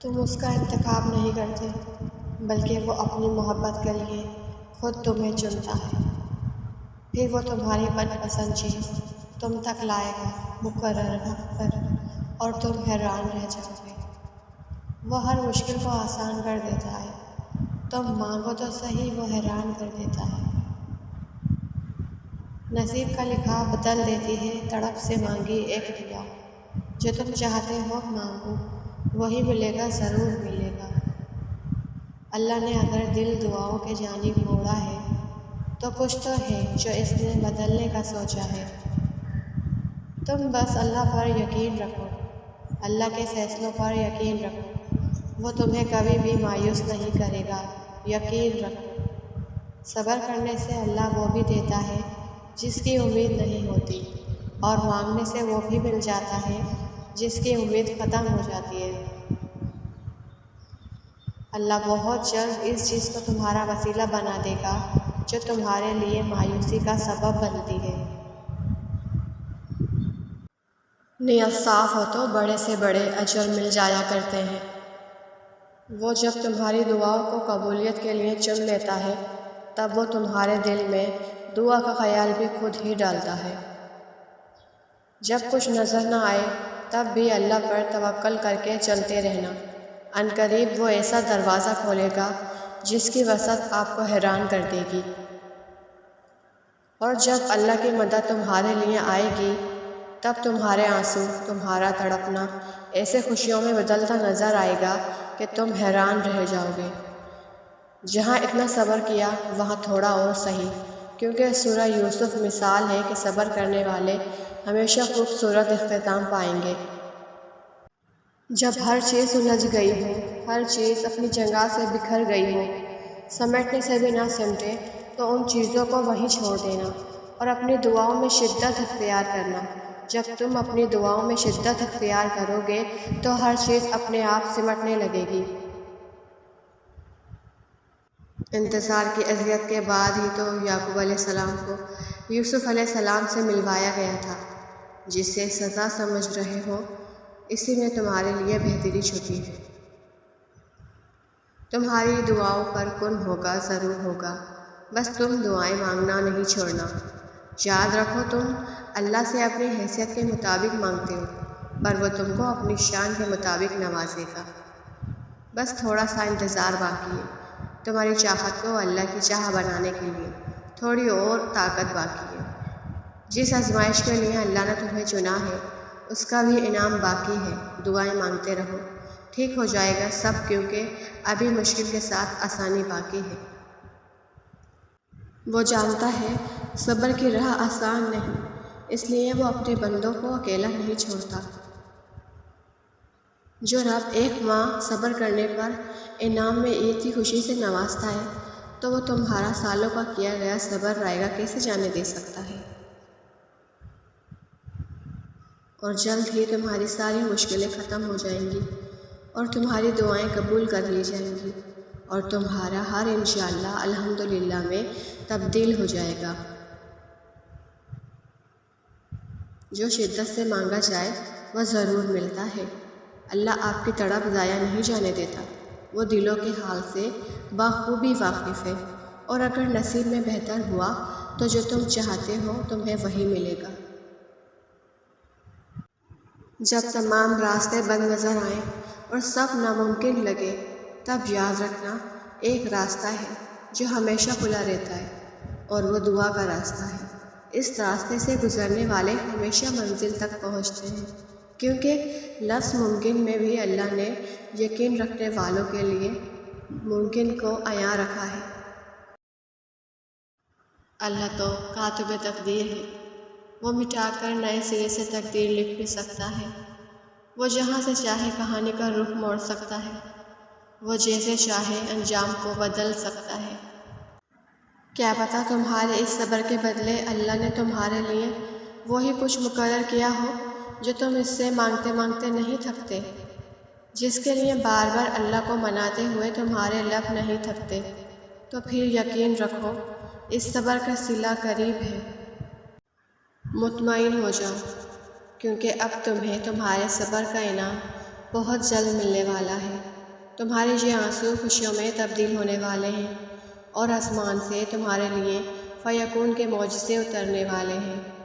تم اس کا انتخاب نہیں کرتے، بلکہ وہ اپنی محبت کے لیے خود تمہیں چنتا ہے۔ پھر وہ تمہاری من پسند چیز تم تک لائے گا مقررہ وقت پر، اور تم حیران رہ جاؤ گے۔ وہ ہر مشکل کو آسان کر دیتا ہے، تم مانگو تو صحیح، وہ حیران کر دیتا ہے۔ نصیب کا لکھا بدل دیتی ہے تڑپ سے مانگی ایک دعا۔ جو تم چاہتے ہو مانگو، وہی ملے گا، ضرور ملے گا۔ اللہ نے اگر دل دعاؤں کے جانب موڑا ہے تو کچھ تو ہے جو اس نے بدلنے کا سوچا ہے۔ تم بس اللہ پر یقین رکھو، اللہ کے فیصلوں پر یقین رکھو، وہ تمہیں کبھی بھی مایوس نہیں کرے گا، یقین رکھو۔ صبر کرنے سے اللہ وہ بھی دیتا ہے جس کی امید نہیں ہوتی، اور مانگنے سے وہ بھی مل جاتا ہے جس کی امید ختم ہو جاتی ہے۔ اللہ بہت جلد اس چیز کو تمہارا وسیلہ بنا دے گا جو تمہارے لیے مایوسی کا سبب بنتی ہے۔ نیت صاف ہو تو بڑے سے بڑے اجر مل جایا کرتے ہیں۔ وہ جب تمہاری دعاؤں کو قبولیت کے لیے چن لیتا ہے، تب وہ تمہارے دل میں دعا کا خیال بھی خود ہی ڈالتا ہے۔ جب کچھ نظر نہ آئے تب بھی اللہ پر توکل کر کے چلتے رہنا، عنقریب وہ ایسا دروازہ کھولے گا جس کی وسعت آپ کو حیران کر دے گی۔ اور جب اللہ کی مدد تمہارے لیے آئے گی تب تمہارے آنسو، تمہارا تڑپنا ایسے خوشیوں میں بدلتا نظر آئے گا کہ تم حیران رہ جاؤ گے۔ جہاں اتنا صبر کیا وہاں تھوڑا اور سہی، کیونکہ سورہ یوسف مثال ہے کہ صبر کرنے والے ہمیشہ خوبصورت اختتام پائیں گے۔ جب ہر چیز الجھ گئی ہو، ہر چیز اپنی جگہ سے بکھر گئی ہو، سمیٹنے سے بھی نہ سمٹے، تو ان چیزوں کو وہیں چھوڑ دینا اور اپنی دعاؤں میں شدت اختیار کرنا۔ جب تم اپنی دعاؤں میں شدت اختیار کرو گے تو ہر چیز اپنے آپ سمٹنے لگے گی۔ انتظار کی اذیت کے بعد ہی تو یعقوب علیہ السلام کو یوسف علیہ السلام سے ملوایا گیا تھا۔ جسے سزا سمجھ رہے ہو، اسی میں تمہارے لیے بہتری چھپی ہے۔ تمہاری دعاؤں پر کن ہوگا، ضرور ہوگا، بس تم دعائیں مانگنا نہیں چھوڑنا۔ یاد رکھو تم اللہ سے اپنی حیثیت کے مطابق مانگتے ہو، پر وہ تم کو اپنی شان کے مطابق نوازے گا۔ بس تھوڑا سا انتظار باقی ہے، تمہاری چاہت کو اللہ کی چاہ بنانے کے لیے تھوڑی اور طاقت باقی ہے۔ جس آزمائش کے لیے اللہ نے تمہیں چنا ہے اس کا بھی انعام باقی ہے۔ دعائیں مانگتے رہو، ٹھیک ہو جائے گا سب، کیونکہ ابھی مشکل کے ساتھ آسانی باقی ہے۔ وہ جانتا ہے صبر کی راہ آسان نہیں، اس لیے وہ اپنے بندوں کو اکیلا نہیں چھوڑتا۔ جو رب ایک ماہ صبر کرنے پر انعام میں عید کی خوشی سے نوازتا ہے، تو وہ تمہارا سالوں کا کیا گیا صبر رائگاں کیسے جانے دے سکتا ہے۔ اور جلد ہی تمہاری ساری مشکلیں ختم ہو جائیں گی اور تمہاری دعائیں قبول کر لی جائیں گی، اور تمہارا ہر انشاءاللہ الحمدللہ میں تبدیل ہو جائے گا۔ جو شدت سے مانگا جائے وہ ضرور ملتا ہے۔ اللہ آپ کی تڑپ ضائع نہیں جانے دیتا، وہ دلوں کے حال سے بخوبی واقف ہے، اور اگر نصیب میں بہتر ہوا تو جو تم چاہتے ہو تمہیں وہی ملے گا۔ جب تمام راستے بند نظر آئیں اور سب ناممکن لگے، تب یاد رکھنا ایک راستہ ہے جو ہمیشہ کھلا رہتا ہے، اور وہ دعا کا راستہ ہے۔ اس راستے سے گزرنے والے ہمیشہ منزل تک پہنچتے ہیں، کیونکہ لفظ ممکن میں بھی اللہ نے یقین رکھنے والوں کے لیے ممکن کو عیاں رکھا ہے۔ اللہ تو کاتب تقدیر ہے، وہ مٹا کر نئے سرے سے تقدیر لکھ بھی سکتا ہے۔ وہ جہاں سے چاہے کہانی کا رخ موڑ سکتا ہے، وہ جیسے چاہے انجام کو بدل سکتا ہے۔ کیا پتہ تمہارے اس صبر کے بدلے اللہ نے تمہارے لیے وہی کچھ مقرر کیا ہو جو تم اس سے مانگتے مانگتے نہیں تھکتے، جس کے لیے بار بار اللہ کو مناتے ہوئے تمہارے لب نہیں تھکتے۔ تو پھر یقین رکھو اس صبر کا صلہ قریب ہے۔ مطمئن ہو جاؤ، کیونکہ اب تمہیں تمہارے صبر کا انعام بہت جلد ملنے والا ہے۔ تمہارے یہ آنسو خوشیوں میں تبدیل ہونے والے ہیں اور آسمان سے تمہارے لیے فیکون کے معجزے اترنے والے ہیں۔